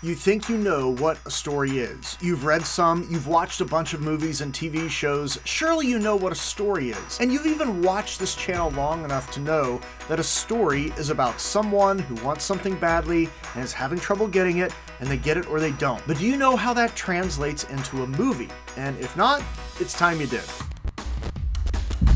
You think you know what a story is. You've read some, you've watched a bunch of movies and TV shows, surely you know what a story is. And you've even watched this channel long enough to know that a story is about someone who wants something badly and is having trouble getting it, and they get it or they don't. But do you know how that translates into a movie? And if not, it's time you did.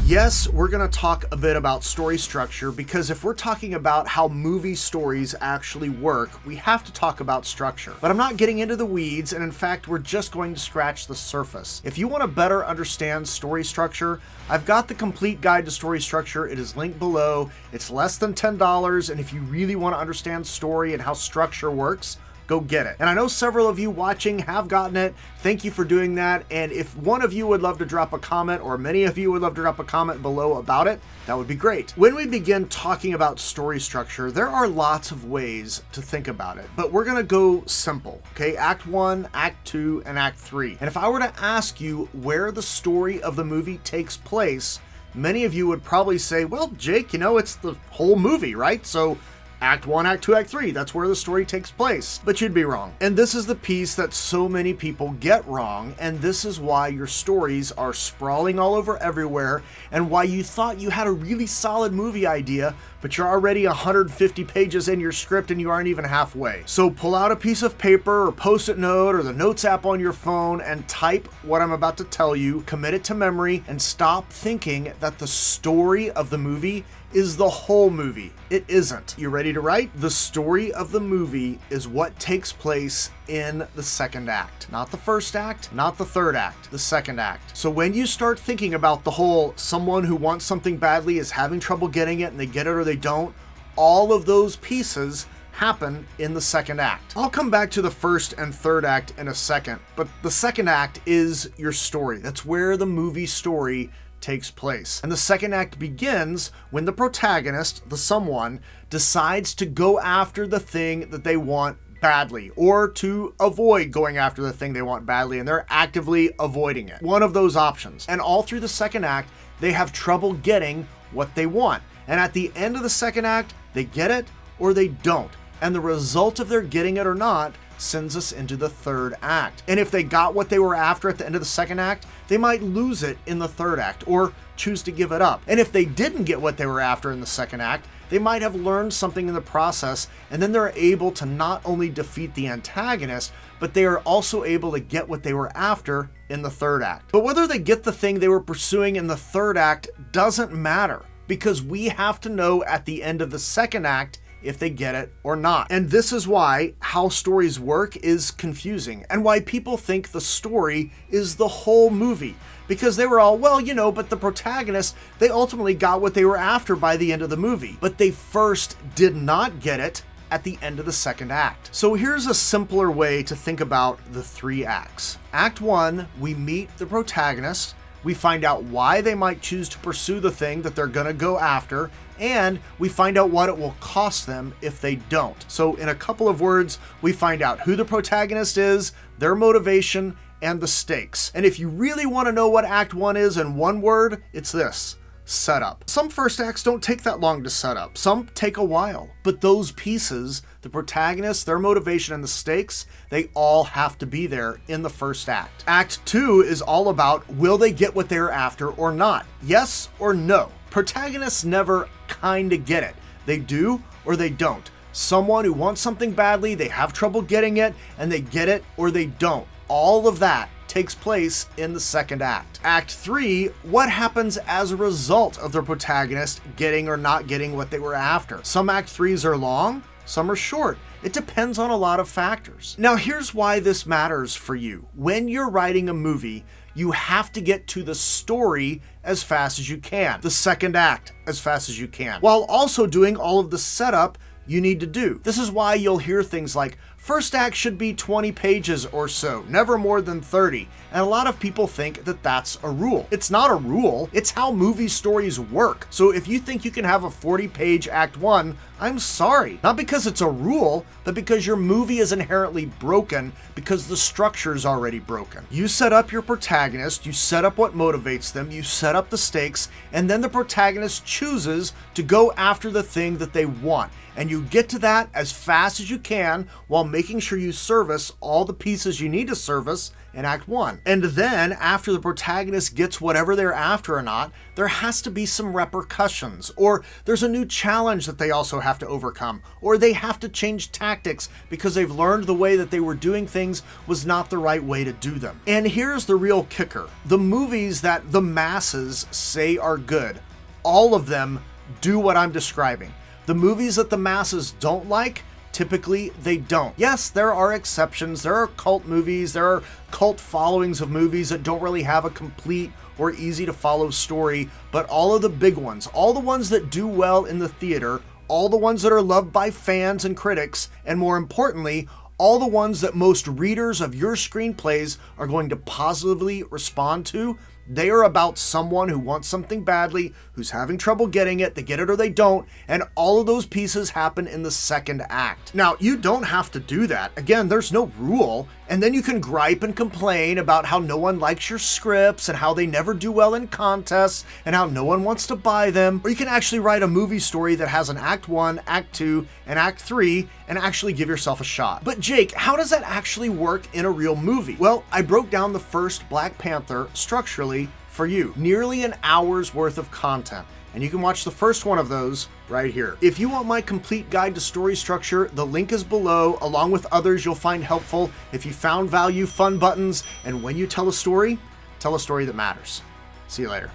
Yes, we're going to talk a bit about story structure because if we're talking about how movie stories actually work, we have to talk about structure. But I'm not getting into the weeds, and in fact, we're just going to scratch the surface. If you want to better understand story structure, I've got the complete guide to story structure. It is linked below. It's less than $10, and if you really want to understand story and how structure works, go get it. And I know several of you watching have gotten it. Thank you for doing that. And if one of you would love to drop a comment, or many of you would love to drop a comment below about it, that would be great. When we begin talking about story structure, there are lots of ways to think about it, but we're gonna go simple, okay? Act 1, Act 2, and Act 3. And if I were to ask you where the story of the movie takes place, many of you would probably say, well, Jake, you know, it's the whole movie, right? So Act 1, Act 2, Act 3, that's where the story takes place. But you'd be wrong. And this is the piece that so many people get wrong, and this is why your stories are sprawling all over everywhere, and why you thought you had a really solid movie idea, but you're already 150 pages in your script and you aren't even halfway. So pull out a piece of paper or post-it note or the notes app on your phone and type what I'm about to tell you, commit it to memory, and stop thinking that the story of the movie is the whole movie. It isn't. You ready to write? The story of the movie is what takes place in the second act. Not the first act, not the third act, the second act. So when you start thinking about the whole someone who wants something badly is having trouble getting it and they get it or they don't, all of those pieces happen in the second act. I'll come back to the first and third act in a second, but the second act is your story. That's where the movie story takes place. And the second act begins when the protagonist, the someone, decides to go after the thing that they want badly, or to avoid going after the thing they want badly, and they're actively avoiding it. One of those options. And all through the second act, they have trouble getting what they want. And at the end of the second act, they get it or they don't. And the result of their getting it or not sends us into the third act. And if they got what they were after at the end of the second act, they might lose it in the third act or choose to give it up. And if they didn't get what they were after in the second act, they might have learned something in the process, and then they're able to not only defeat the antagonist, but they are also able to get what they were after in the third act. But whether they get the thing they were pursuing in the third act doesn't matter, because we have to know at the end of the second act if they get it or not. And this is why how stories work is confusing, and why people think the story is the whole movie. Because they were all, well, you know, but the protagonists, they ultimately got what they were after by the end of the movie. But they first did not get it at the end of the second act. So here's a simpler way to think about the three acts. Act 1, we meet the protagonist. We find out why they might choose to pursue the thing that they're gonna go after, and we find out what it will cost them if they don't. So in a couple of words, we find out who the protagonist is, their motivation, and the stakes. And if you really want to know what Act 1 is in one word, it's this: setup. Some first acts don't take that long to set up. Some take a while. But those pieces, the protagonist, their motivation, and the stakes, they all have to be there in the first act. Act 2 is all about, will they get what they're after or not? Yes or no? Protagonists never kinda get it. They do or they don't. Someone who wants something badly, they have trouble getting it, and they get it or they don't. All of that takes place in the second act. Act 3, what happens as a result of the protagonist getting or not getting what they were after? Some Act 3s are long, some are short. It depends on a lot of factors. Now here's why this matters for you. When you're writing a movie, you have to get to the story as fast as you can, the second act as fast as you can, while also doing all of the setup you need to do. This is why you'll hear things like, first act should be 20 pages or so, never more than 30. And a lot of people think that that's a rule. It's not a rule, it's how movie stories work. So if you think you can have a 40-page Act 1, I'm sorry. Not because it's a rule, but because your movie is inherently broken because the structure's already broken. You set up your protagonist, you set up what motivates them, you set up the stakes, and then the protagonist chooses to go after the thing that they want. And you get to that as fast as you can while making sure you service all the pieces you need to service in Act 1. And then, after the protagonist gets whatever they're after or not, there has to be some repercussions, or there's a new challenge that they also have to overcome, or they have to change tactics because they've learned the way that they were doing things was not the right way to do them. And here's the real kicker. The movies that the masses say are good, all of them do what I'm describing. The movies that the masses don't like, typically they don't. Yes, there are exceptions. There are cult movies. There are cult followings of movies that don't really have a complete or easy to follow story, but all of the big ones, all the ones that do well in the theater, all the ones that are loved by fans and critics, and more importantly, all the ones that most readers of your screenplays are going to positively respond to, they are about someone who wants something badly, who's having trouble getting it, they get it or they don't, and all of those pieces happen in the second act. Now, you don't have to do that. Again, there's no rule, and then you can gripe and complain about how no one likes your scripts and how they never do well in contests and how no one wants to buy them, or you can actually write a movie story that has an Act 1, Act 2, and Act 3 and actually give yourself a shot. But Jake, how does that actually work in a real movie? Well, I broke down the first Black Panther structurally for you. Nearly an hour's worth of content. And you can watch the first one of those right here. If you want my complete guide to story structure, the link is below, along with others you'll find helpful. If you found value, fun buttons, and when you tell a story that matters. See you later.